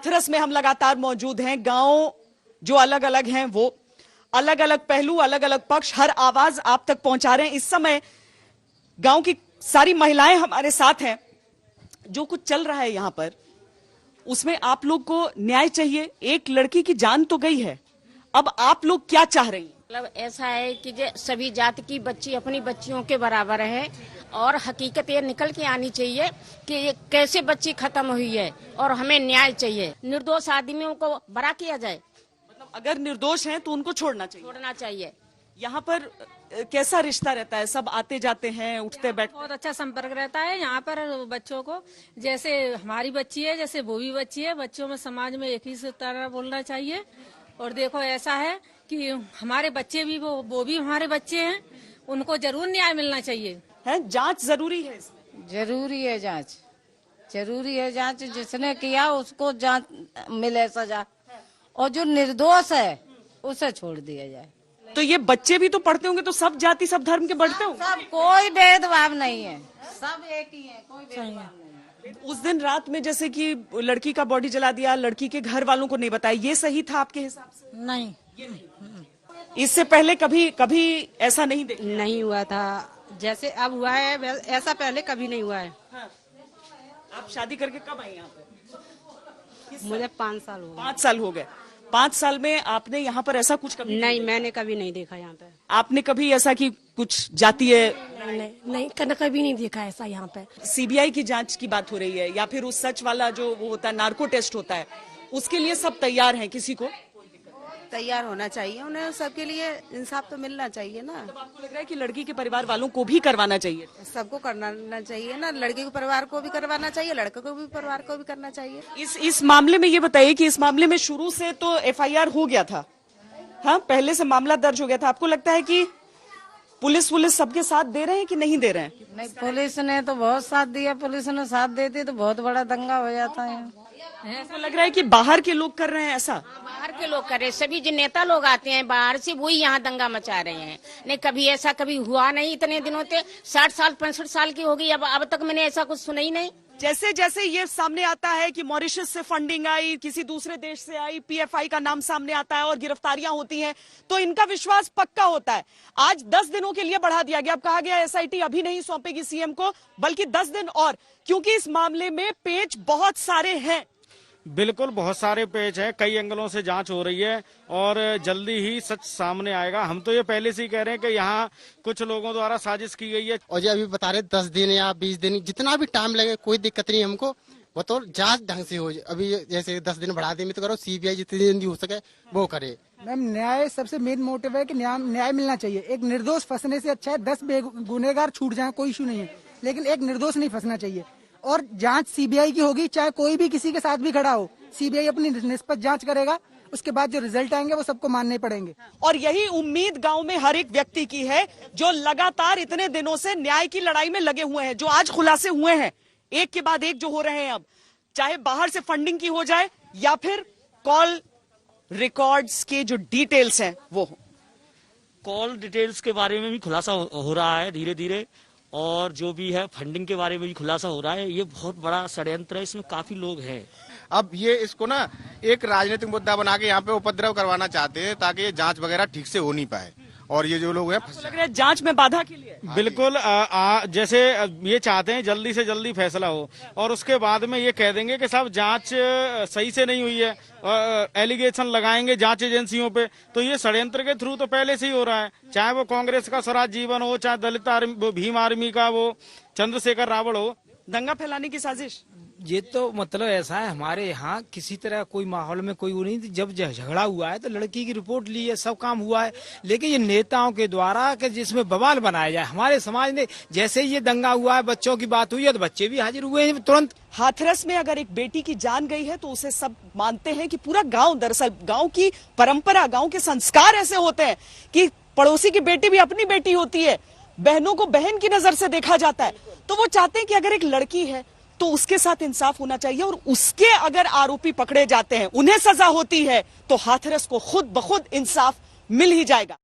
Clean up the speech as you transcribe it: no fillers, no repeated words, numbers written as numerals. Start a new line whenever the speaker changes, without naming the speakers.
हाथरस में हम लगातार मौजूद हैं। गांव जो अलग अलग हैं, वो अलग अलग पहलू, अलग अलग पक्ष, हर आवाज आप तक पहुंचा रहे हैं। इस समय गांव की सारी महिलाएं हमारे साथ हैं। जो कुछ चल रहा है यहां पर, उसमें आप लोग को न्याय चाहिए। एक लड़की की जान तो गई है, अब आप लोग क्या चाह रही हैं?
मतलब ऐसा है कि सभी जाति की बच्ची अपनी बच्चियों के बराबर है और हकीकत ये निकल के आनी चाहिए कि ये कैसे बच्ची खत्म हुई है और हमें न्याय चाहिए। निर्दोष आदमियों को बरा किया जाए।
मतलब अगर निर्दोष हैं तो उनको छोड़ना चाहिए। यहाँ पर कैसा रिश्ता रहता है? सब आते जाते हैं, उठते बैठते?
बहुत अच्छा संपर्क रहता है यहाँ पर बच्चों को। जैसे हमारी बच्ची है, जैसे वो भी बच्ची है। बच्चों में समाज में एक ही तरह बोलना चाहिए। और देखो ऐसा है कि हमारे बच्चे भी वो भी हमारे बच्चे हैं, उनको जरूर न्याय मिलना चाहिए।
है जांच जरूरी है इसमें?
जरूरी है जांच, जरूरी है जांच। जिसने किया उसको जांच मिले, सजा, और जो निर्दोष है उसे छोड़ दिया जाए।
तो ये बच्चे भी तो पढ़ते होंगे, तो सब जाति सब धर्म के बढ़ते होंगे?
सब, कोई भेदभाव नहीं है, सब एक ही है, कोई भेदभाव नहीं।
उस दिन रात में जैसे कि लड़की का बॉडी जला दिया, लड़की के घर वालों को नहीं बताया, ये सही था आपके हिसाब से?
नहीं,
इससे पहले कभी ऐसा नहीं देखा?
नहीं हुआ था। जैसे अब हुआ है ऐसा पहले कभी नहीं हुआ है।
हाँ। आप शादी करके कब आई यहाँ पे?
मुझे 5 साल हो गए।
5 साल हो गए। 5 साल में आपने यहाँ पर ऐसा कुछ कभी
नहीं, मैंने कभी नहीं देखा यहाँ पे।
आपने कभी ऐसा कि कुछ जातीय?
नहीं, कभी नहीं देखा ऐसा यहाँ पे।
सीबीआई की जांच की बात हो रही है, या फिर उस सच वाला जो वो होता है, नार्को टेस्ट होता है, उसके लिए सब तैयार हैं? किसी को
तैयार होना चाहिए, उन्हें सबके लिए इंसाफ तो मिलना चाहिए ना।
तो आपको लग रहा है कि लड़की के परिवार वालों को भी करवाना चाहिए?
सबको करना चाहिए ना, लड़के के परिवार को भी करवाना चाहिए, लड़के को भी परिवार को भी करना चाहिए।
इस मामले में ये बताइए कि इस मामले में शुरू से तो एफआईआर हो गया था, हाँ, पहले से मामला दर्ज हो गया था। आपको लगता है कि पुलिस सबके साथ दे रहे हैं कि नहीं दे रहे हैं?
नहीं, पुलिस ने तो बहुत साथ दिया। पुलिस ने साथ देती तो बहुत बड़ा दंगा हो जाता है।
ऐसा लग रहा है कि बाहर के लोग कर रहे हैं ऐसा?
बाहर के लोग कर रहे हैं, सभी जो नेता लोग आते हैं बाहर से, वही यहाँ दंगा मचा रहे हैं। नहीं, कभी ऐसा कभी हुआ नहीं। इतने दिनों से 60 साल 65 साल की होगी, अब तक मैंने ऐसा कुछ सुना ही नहीं।
जैसे जैसे ये सामने आता है कि मॉरिशस से फंडिंग आई, किसी दूसरे देश से आई, पीएफआई का नाम सामने आता है और गिरफ्तारियां होती हैं, तो इनका विश्वास पक्का होता है। आज 10 दिनों के लिए बढ़ा दिया गया। अब कहा गया एसआईटी अभी नहीं सौंपेगी सीएम को, बल्कि 10 दिन और, क्योंकि इस मामले में पेच बहुत सारे हैं।
बिल्कुल, बहुत सारे पेच हैं, कई एंगलों से जांच हो रही है और जल्दी ही सच सामने आएगा। हम तो ये पहले से ही कह रहे हैं कि यहाँ कुछ लोगों द्वारा साजिश की गई है।
और ये अभी बता रहे 10 दिन या 20 दिन, जितना भी टाइम लगे कोई दिक्कत नहीं हमको, वो तो जांच ढंग से हो जाए। अभी जैसे 10 दिन बढ़ा दे तो करो, सीबीआई जितनी जल्दी हो सके वो करे।
मैम, न्याय सबसे मेन मोटिव है कि न्याय मिलना चाहिए। एक निर्दोष फंसने से अच्छा है 10 गुनेगार छूट जाए, कोई इशू नहीं है, लेकिन एक निर्दोष नहीं फंसना चाहिए। और जांच सीबीआई की होगी, चाहे कोई भी किसी के साथ भी खड़ा हो, सीबीआई अपनी निष्पक्ष जांच करेगा। उसके बाद जो रिजल्ट आएंगे वो सबको मानने पड़ेंगे।
और यही उम्मीद गांव में हर एक व्यक्ति की है, जो लगातार इतने दिनों से न्याय की लड़ाई में लगे हुए हैं, जो आज खुलासे हुए हैं, एक के बाद एक जो हो रहे हैं। अब चाहे बाहर से फंडिंग की हो जाए या फिर कॉल रिकॉर्ड्स के जो डिटेल्स हैं वो हो।
कॉल डिटेल्स के बारे में भी खुलासा हो रहा है धीरे धीरे, और जो भी है फंडिंग के बारे में भी खुलासा हो रहा है। ये बहुत बड़ा षड्यंत्र है, इसमें काफी लोग हैं।
अब ये इसको ना एक राजनीतिक मुद्दा बना के यहाँ पे उपद्रव करवाना चाहते हैं, ताकि ये जांच वगैरह ठीक से हो नहीं पाए, और ये जो लोग हैं
लग रहा है जांच में बाधा के लिए।
बिल्कुल, जैसे ये चाहते हैं जल्दी से जल्दी फैसला हो, और उसके बाद में ये कह देंगे कि साहब जांच सही से नहीं हुई है, एलिगेशन लगाएंगे जांच एजेंसियों पे। तो ये षड्यंत्र के थ्रू तो पहले से ही हो रहा है, चाहे वो कांग्रेस का स्वराज जीवन हो, चाहे दलित भीम आर्मी का वो चंद्रशेखर रावण हो।
दंगा फैलाने की साजिश।
ये तो मतलब ऐसा है, हमारे यहाँ किसी तरह कोई माहौल में कोई वो नहीं थी। जब झगड़ा हुआ है तो लड़की की रिपोर्ट ली है, सब काम हुआ है, लेकिन ये नेताओं के द्वारा कि जिसमें बवाल बनाया जाए। हमारे समाज ने जैसे ये दंगा हुआ है, बच्चों की बात हुई है, तो बच्चे भी हाजिर हुए हैं तुरंत।
हाथरस में अगर एक बेटी की जान गई है तो उसे सब मानते हैं कि पूरा गाँव, दरअसल गाँव की परंपरा, गाँव के संस्कार ऐसे होते हैं कि पड़ोसी की बेटी भी अपनी बेटी होती है, बहनों को बहन की नजर से देखा जाता है। तो वो चाहते हैं कि अगर एक लड़की है तो उसके साथ इंसाफ होना चाहिए, और उसके अगर आरोपी पकड़े जाते हैं, उन्हें सजा होती है, तो हाथरस को खुद ब खुद इंसाफ मिल ही जाएगा।